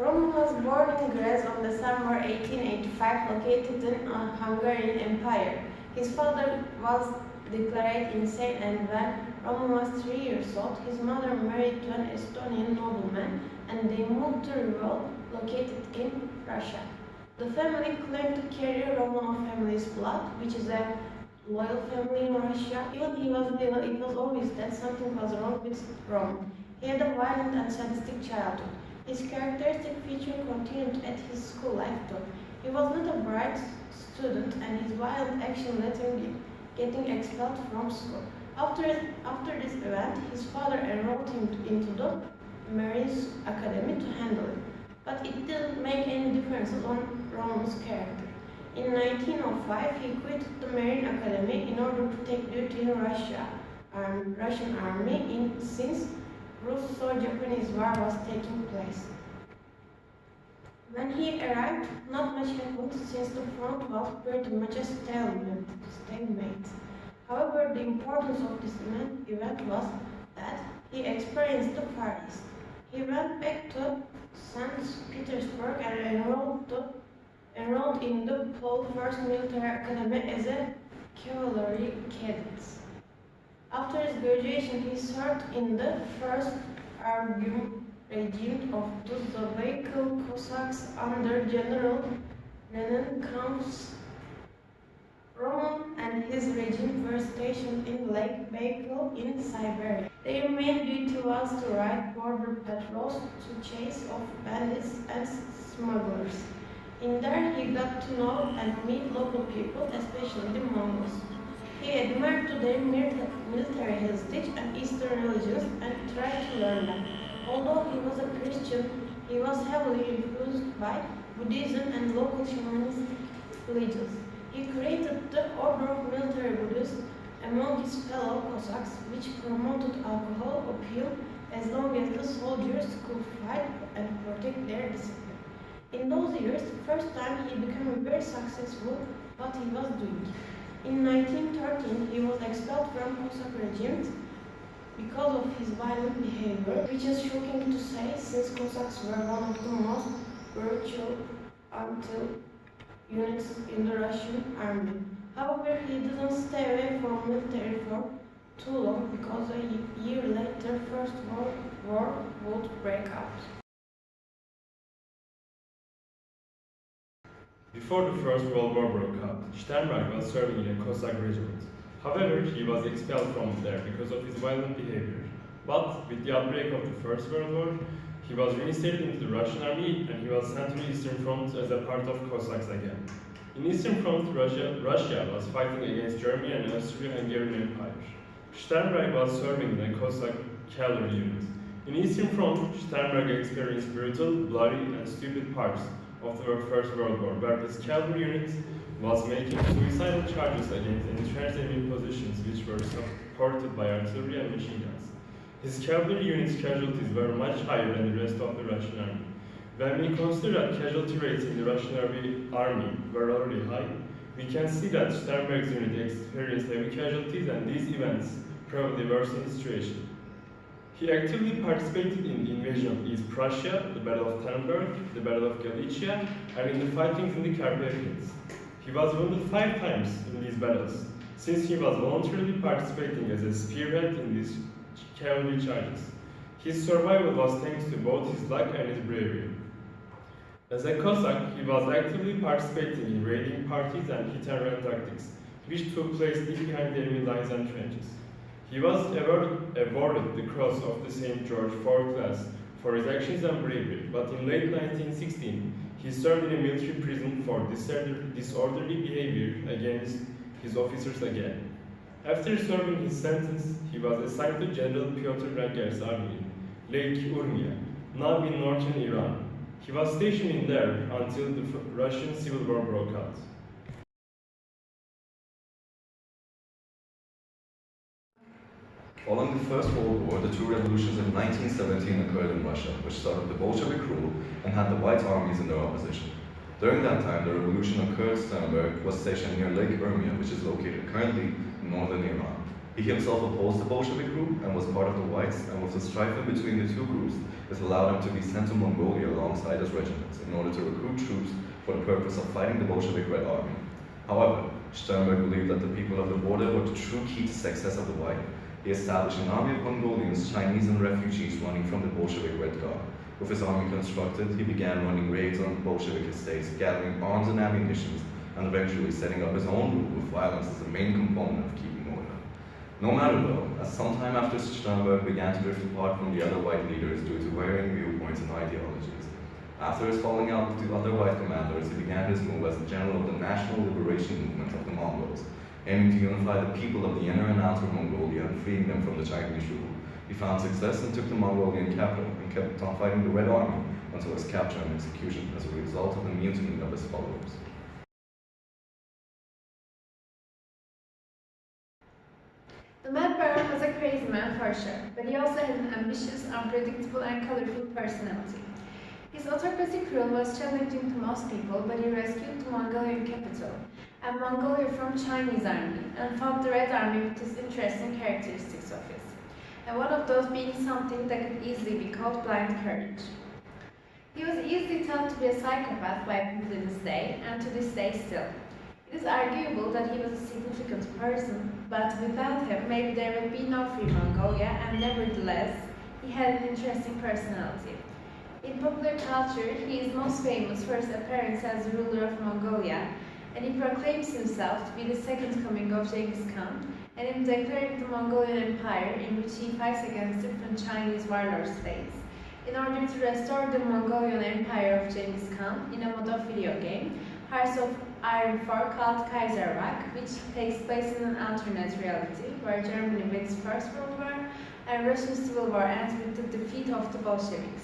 Roman was born in Greece on December 1885, located in the Hungarian Empire. His father was declared insane, and when Roman was 3 years old, his mother married to an Estonian nobleman, and they moved to Rivol, located in Russia. The family claimed to carry Romanov family's blood, which is a loyal family in Russia. Even he was little, it was obvious that something was wrong with Roman. He had a violent and sadistic childhood. His characteristic feature continued at his school life too. He was not a bright student, and his violent action led him getting expelled from school. After this event, his father enrolled him into the Marines Academy to handle it. But it didn't make any difference on Roman's character. In 1905, he quit the Marine Academy in order to take duty in Russian army since Russo-Japanese War was taking place. When he arrived, not much happened since the front was pretty much a stalemate. However, the importance of this event was that he experienced the Far East. He went back to St. Petersburg and enrolled in the Pole 1st Military Academy as a cavalry cadet. After his graduation, he served in the 1st Argum Regiment of the Baikal Cossacks under General Rennenkampf. Roman and his regiment were stationed in Lake Baikal in Siberia. Their main duty was to ride border patrols to chase off bandits and smugglers. In there, he got to know and meet local people, especially the Mongols. He admired their military heritage and Eastern religions and tried to learn them. Although he was a Christian, he was heavily influenced by Buddhism and local shamanistic religions. He created the Order of Military Buddhists among his fellow Cossacks, which promoted alcohol opium as long as the soldiers could fight and protect their discipline. In those years, the first time he became very successful what he was doing. In 1913, he was expelled from Cossack regiment because of his violent behavior, which is shocking to say since Cossacks were one of the most virtual units in the Russian army. However, he didn't stay away from military for too long because a year later, First World War would break out. Before the First World War broke out, Sternberg was serving in a Cossack regiment. However, he was expelled from there because of his violent behavior. But with the outbreak of the First World War, he was reinstated into the Russian army and he was sent to the Eastern Front as a part of Cossacks again. In Eastern Front, Russia was fighting against Germany and Austro-Hungarian Empire. Sternberg was serving in a Cossack cavalry unit. In Eastern Front, Sternberg experienced brutal, bloody and stupid parts of the First World War, where his cavalry unit was making suicidal charges against entrenched enemy positions which were supported by artillery and machine guns. His cavalry unit's casualties were much higher than the rest of the Russian army. When we consider that casualty rates in the Russian army were already high, we can see that Sternberg's unit experienced heavy casualties, and these events probably worsened the situation. He actively participated in the invasion of East Prussia, the Battle of Tannenberg, the Battle of Galicia, and in the fightings in the Carpathians. He was wounded 5 times in these battles, since he was voluntarily participating as a spearhead in these cavalry charges. His survival was thanks to both his luck and his bravery. As a Cossack, he was actively participating in raiding parties and hit-and-run tactics, which took place deep behind the enemy lines and trenches. He was awarded the Cross of the St. George IV class for his actions and bravery, but in late 1916, he served in a military prison for disorderly behavior against his officers again. After serving his sentence, he was assigned to General Pyotr Ranger's army in Lake Urmia, now in northern Iran. He was stationed in there until the Russian Civil War broke out. Following the First World War, the two revolutions of 1917 occurred in Russia, which started the Bolshevik rule and had the White armies in their opposition. During that time, the revolution occurred. Sternberg was stationed near Lake Urmia, which is located currently in northern Iran. He himself opposed the Bolshevik group and was part of the Whites, and with the strife in between the two groups, this allowed him to be sent to Mongolia alongside his regiments in order to recruit troops for the purpose of fighting the Bolshevik Red Army. However, Sternberg believed that the people of the border were the true key to success of the White. He established an army of Mongolians, Chinese, and refugees running from the Bolshevik Red Guard. With his army constructed, he began running raids on Bolshevik estates, gathering arms and ammunition, and eventually setting up his own rule with violence as the main component of keeping order. No matter though, as sometime after Sternberg began to drift apart from the other white leaders due to varying viewpoints and ideologies. After his falling out with the other white commanders, he began his move as the general of the National Liberation Movement of the Mongols, aiming to unify the people of the inner and outer Mongolia and freeing them from the Chinese rule. He found success and took the Mongolian capital and kept on fighting the Red Army until his capture and execution as a result of the mutiny of his followers. The Mad Baron was a crazy man for sure, but he also had an ambitious, unpredictable, and colorful personality. His autocratic rule was challenging to most people, but he rescued the Mongolian capital and Mongolia from Chinese army and fought the Red Army with his interesting characteristics of his, and one of those being something that could easily be called blind courage. He was easily thought to be a psychopath by people to this day, and to this day still. It is arguable that he was a significant person, but without him, maybe there would be no free Mongolia, and nevertheless, he had an interesting personality. In popular culture, he is most famous for his appearance as the ruler of Mongolia, and he proclaims himself to be the second coming of Genghis Khan, and in declaring the Mongolian Empire, in which he fights against different Chinese warlord states, in order to restore the Mongolian Empire of Genghis Khan in a mode of video game, Hearts of Iron 4 called Kaiserreich, which takes place in an alternate reality, where Germany wins First World War and Russian Civil War ends with the defeat of the Bolsheviks.